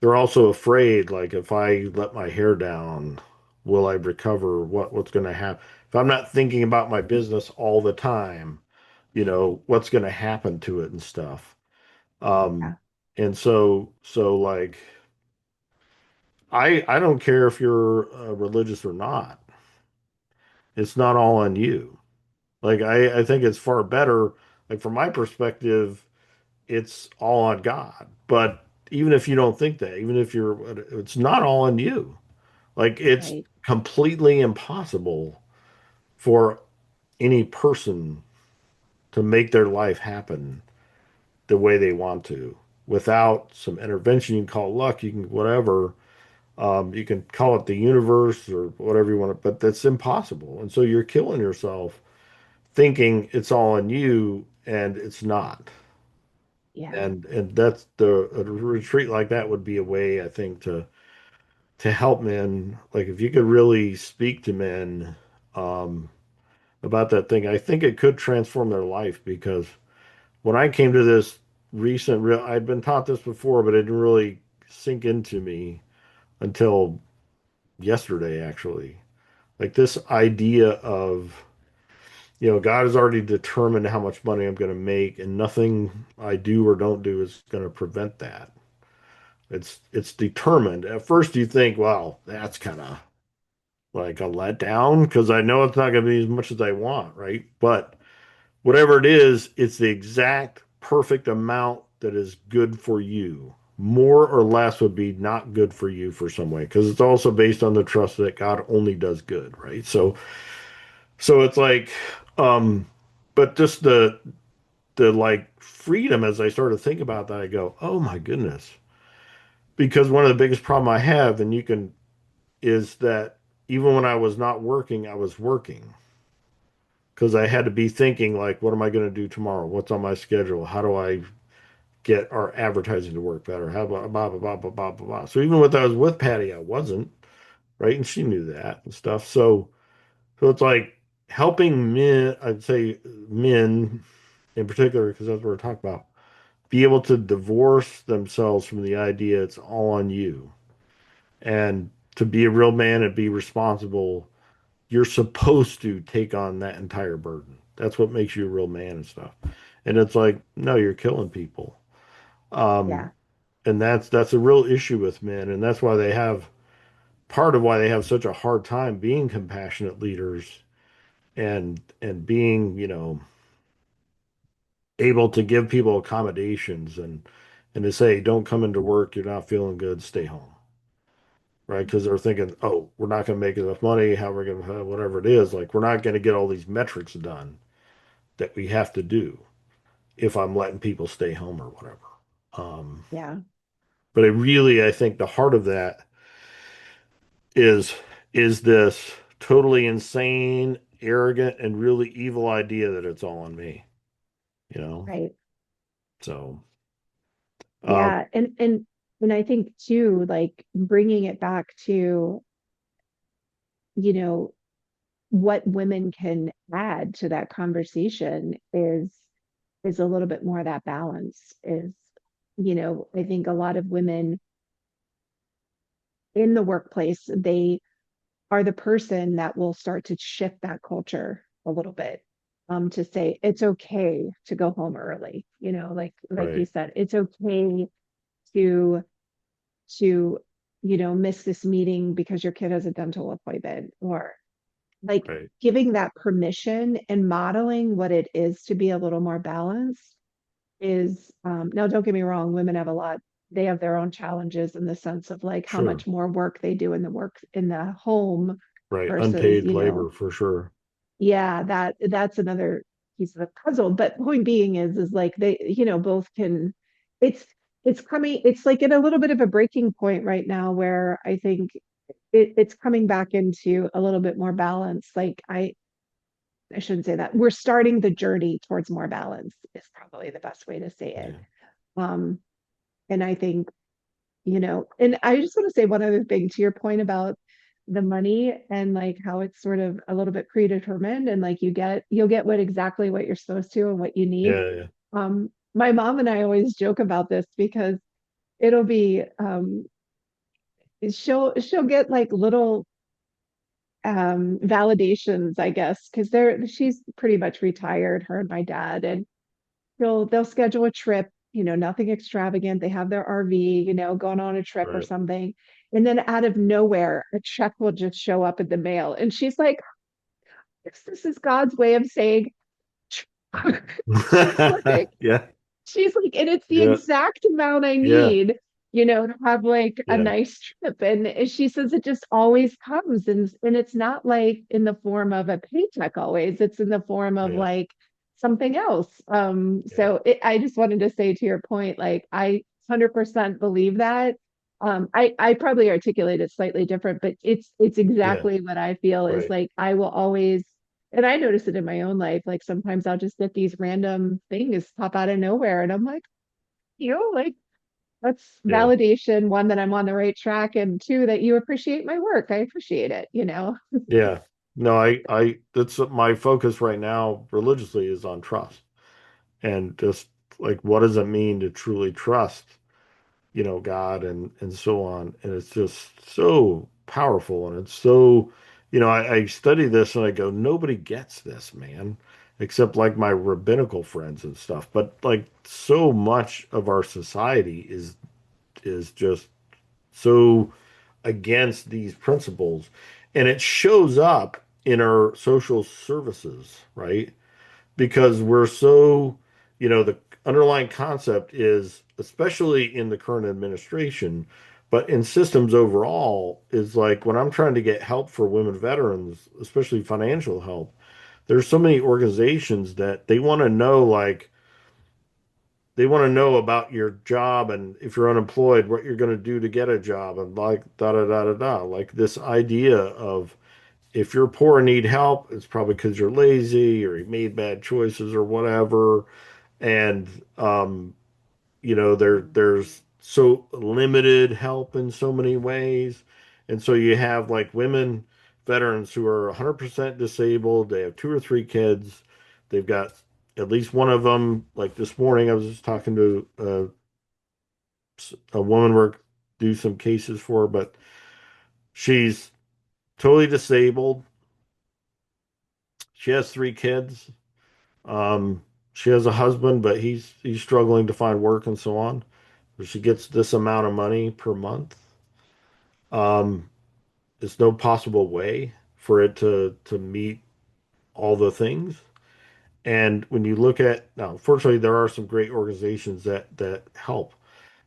A: they're also afraid like if I let my hair down, will I recover? What's going to happen if I'm not thinking about my business all the time? What's going to happen to it and stuff.
B: Yeah.
A: And so like I don't care if you're religious or not, it's not all on you. Like I think it's far better, like from my perspective, it's all on God. But even if you don't think that, even if it's not all on you. Like it's
B: Right.
A: completely impossible for any person to make their life happen the way they want to without some intervention. You can call luck, you can whatever. You can call it the universe or whatever you want, but that's impossible. And so you're killing yourself thinking it's all on you, and it's not.
B: Yeah.
A: And that's a retreat like that would be a way, I think, to help men. Like if you could really speak to men um, about that thing, I think it could transform their life because when I came to this recent real, I'd been taught this before, but it didn't really sink into me until yesterday, actually. Like this idea of, God has already determined how much money I'm going to make, and nothing I do or don't do is going to prevent that. It's determined. At first, you think, "Wow, that's kind of like a letdown because I know it's not going to be as much as I want, right?" But whatever it is, it's the exact perfect amount that is good for you. More or less would be not good for you for some way because it's also based on the trust that God only does good, right? So it's like, um, but just the like freedom as I started to think about that, I go, oh my goodness. Because one of the biggest problem I have, and you can, is that even when I was not working, I was working because I had to be thinking like, what am I going to do tomorrow? What's on my schedule? How do I get our advertising to work better? How about blah blah blah blah blah blah blah. So even when I was with Patty, I wasn't, right, and she knew that and stuff. So it's like helping men. I'd say men in particular, because that's what we're talking about, be able to divorce themselves from the idea it's all on you and to be a real man and be responsible. You're supposed to take on that entire burden. That's what makes you a real man and stuff. And it's like, no, you're killing people. Um,
B: Yeah.
A: and that's a real issue with men, and that's why they have part of why they have such a hard time being compassionate leaders and being, able to give people accommodations and to say, don't come into work, you're not feeling good, stay home. Right? Because they're thinking, oh, we're not going to make enough money. How we're going to, whatever it is, like we're not going to get all these metrics done that we have to do if I'm letting people stay home or whatever. Um,
B: Yeah.
A: but I think the heart of that is is this totally insane, arrogant, and really evil idea that it's all on me, you know?
B: Right.
A: So, um,
B: Yeah. And I think too, like bringing it back to, you know, what women can add to that conversation is a little bit more of that balance is, I think a lot of women in the workplace, they are the person that will start to shift that culture a little bit. To say it's okay to go home early, like you
A: right,
B: said, it's okay to to miss this meeting because your kid has a dental appointment, or like
A: right,
B: giving that permission and modeling what it is to be a little more balanced is now don't get me wrong, women have a lot, they have their own challenges in the sense of like how
A: sure,
B: much more work they do in the work in the home
A: right.
B: versus,
A: Unpaid labor for sure.
B: yeah, that's another piece of the puzzle. But point being is like they, both can, it's it's like in a little bit of a breaking point right now where I think it's coming back into a little bit more balance. Like I shouldn't say that. We're starting the journey towards more balance is probably the best way to say it.
A: Yeah,
B: Um, and I think, and I just want to say one other thing to your point about the money and like how it's sort of a little bit predetermined and like you'll get what exactly what you're supposed to and what you need.
A: yeah, yeah,
B: My mom and I always joke about this because it'll be she'll get like little validations, I guess, because she's pretty much retired, her and my dad, and they'll schedule a trip, nothing extravagant. They have their RV, going on a trip or
A: right.
B: something. And then out of nowhere, a check will just show up in the mail. And she's like, this is God's way of saying, she's like,
A: Yeah,
B: she's like, and it's the
A: yeah,
B: exact amount I
A: yeah,
B: need, to have like a
A: yeah,
B: nice trip. And she says it just always comes. And it's not like in the form of a paycheck always. It's in the form of
A: yeah,
B: like something else.
A: yeah,
B: So I just wanted to say to your point, like I 100% believe that. I probably articulate it slightly different, but it's
A: Yeah,
B: exactly what I feel is
A: right.
B: like I will always, and I notice it in my own life, like sometimes I'll just get these random things pop out of nowhere, and I'm like, like that's
A: Yeah.
B: validation, one, that I'm on the right track, and two, that you appreciate my work. I appreciate it.
A: Yeah. No, that's my focus right now religiously is on trust and just like what does it mean to truly trust, God and so on. And it's just so powerful and it's so, I study this and I go, nobody gets this, man, except like my rabbinical friends and stuff. But like so much of our society is just so against these principles. And it shows up in our social services, right? Because we're so, the underlying concept is, especially in the current administration, but in systems overall, is like when I'm trying to get help for women veterans, especially financial help, there's so many organizations that they want to know, like, they want to know about your job and if you're unemployed, what you're going to do to get a job and like da da da da da. Like this idea of if you're poor and need help, it's probably because you're lazy or you made bad choices or whatever. And there's so limited help in so many ways. And so you have like women veterans who are 100% disabled, they have two or three kids, they've got at least one of them. Like this morning I was just talking to a woman work do some cases for her, but she's totally disabled. She has three kids. Um, she has a husband, but he's struggling to find work and so on. But she gets this amount of money per month. Um, there's no possible way for it to meet all the things. And when you look at now, fortunately, there are some great organizations that help,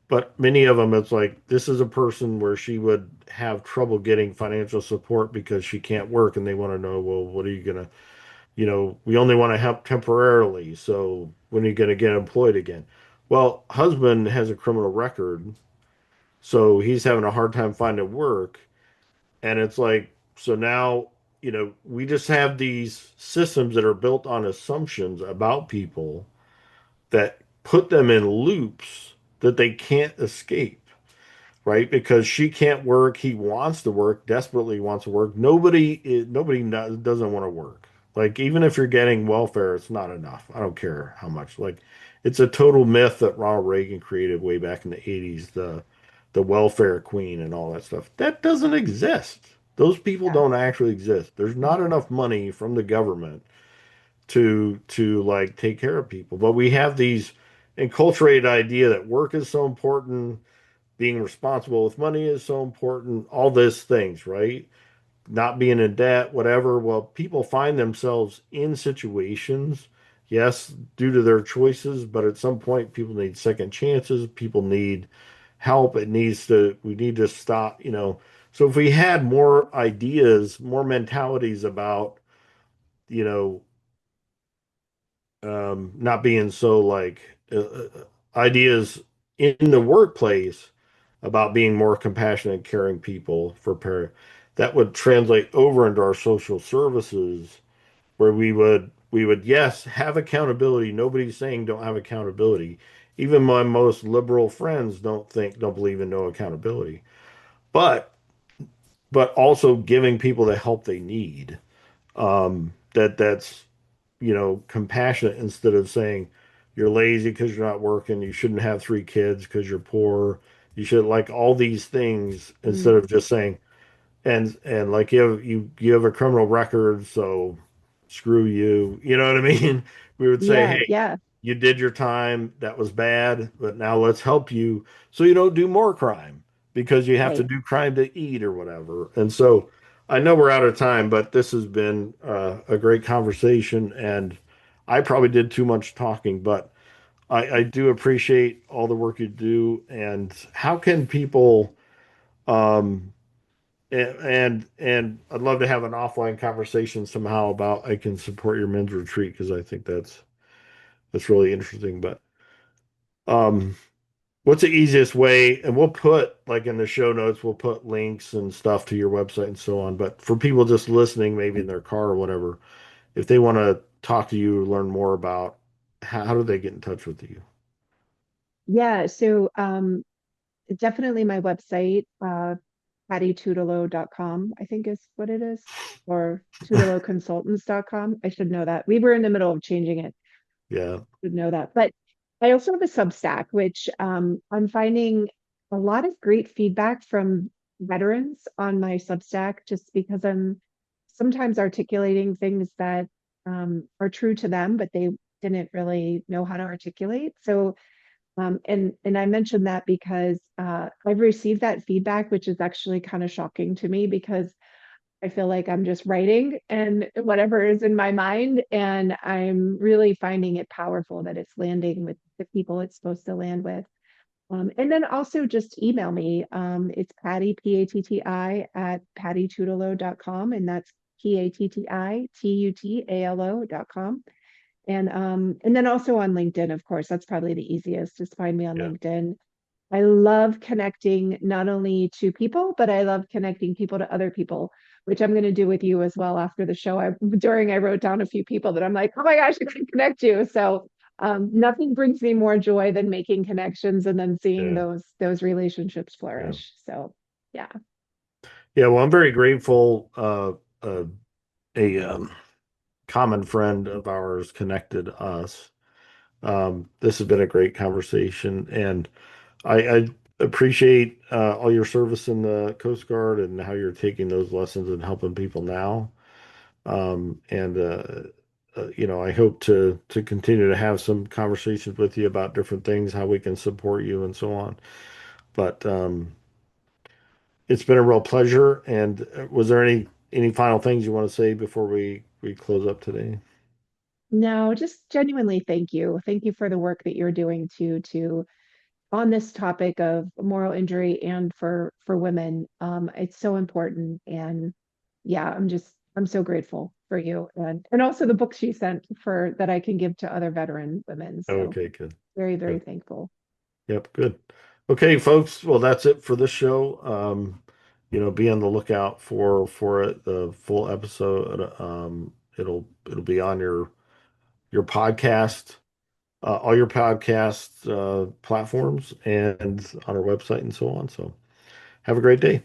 A: but many of them, it's like this is a person where she would have trouble getting financial support because she can't work, and they want to know, well, what are you gonna, we only want to help temporarily, so when are you gonna get employed again? Well, husband has a criminal record, so he's having a hard time finding work. And it's like, so now, we just have these systems that are built on assumptions about people that put them in loops that they can't escape, right? Because she can't work, he wants to work, desperately wants to work. Nobody doesn't want to work. Like even if you're getting welfare, it's not enough. I don't care how much. Like it's a total myth that Ronald Reagan created way back in the 80s, the welfare queen and all that stuff. That doesn't exist. Those people
B: Yeah.
A: don't actually exist. There's not enough money from the government to like take care of people. But we have these enculturated idea that work is so important, being responsible with money is so important, all these things, right? Not being in debt, whatever. Well, people find themselves in situations, yes, due to their choices, but at some point, people need second chances. People need help. We need to stop, So if we had more ideas, more mentalities about, you know, not being so like ideas in the workplace about being more compassionate and caring people that would translate over into our social services where we would yes have accountability. Nobody's saying don't have accountability. Even my most liberal friends don't believe in no accountability, but also giving people the help they need. That's compassionate instead of saying you're lazy because you're not working, you shouldn't have three kids because you're poor, you should like all these things
B: Mm.
A: instead of just saying and like you have a criminal record, so screw you. You know what I mean? We would say,
B: Yeah,
A: hey,
B: yeah,
A: you did your time, that was bad, but now let's help you so you don't do more crime because you have to
B: right.
A: do crime to eat or whatever. And so I know we're out of time, but this has been a great conversation, and I probably did too much talking, but I do appreciate all the work you do. And how can people um, and I'd love to have an offline conversation somehow about I can support your men's retreat because I think that's really interesting. But um, What's the easiest way? And we'll put like in the show notes, we'll put links and stuff to your website and so on. But for people just listening, maybe in their car or whatever, if they want to talk to you, learn more about how do they get in touch with you?
B: Yeah, so definitely my website, pattitutalo.com, I think is what it is, or tutaloconsultants.com. I should know that. We were in the middle of changing it.
A: Yeah,
B: Should know that. But I also have a Substack, which I'm finding a lot of great feedback from veterans on my Substack, just because I'm sometimes articulating things that are true to them, but they didn't really know how to articulate. So and I mentioned that because I've received that feedback, which is actually kind of shocking to me because I feel like I'm just writing and whatever is in my mind, and I'm really finding it powerful that it's landing with the people it's supposed to land with. And then also just email me. It's Patti, Patti, at pattitutalo.com, and that's pattitutalo.com. And then also on LinkedIn, of course, that's probably the easiest. Just find me on
A: yeah,
B: LinkedIn. I love connecting not only to people, but I love connecting people to other people, which I'm going to do with you as well after the show. I wrote down a few people that I'm like, oh my gosh, I can connect you. So nothing brings me more joy than making connections and then seeing
A: yeah,
B: those relationships
A: yeah.
B: flourish. So yeah.
A: Yeah, well, I'm very grateful. A common friend of ours connected us. This has been a great conversation, and I appreciate all your service in the Coast Guard and how you're taking those lessons and helping people now. And I hope to continue to have some conversations with you about different things, how we can support you, and so on. But it's been a real pleasure. And was there any final things you want to say before we close up today?
B: No, just genuinely thank you. Thank you for the work that you're doing to on this topic of moral injury and for women. It's so important, and yeah, I'm so grateful for you, and also the books you sent for that I can give to other veteran women. So
A: Okay, good.
B: very
A: Good.
B: thankful.
A: Yep, good. Okay, folks. Well, that's it for this show. Be on the lookout for it, the full episode. It'll be on your podcast, all your podcast platforms, and on our website and so on. So, have a great day.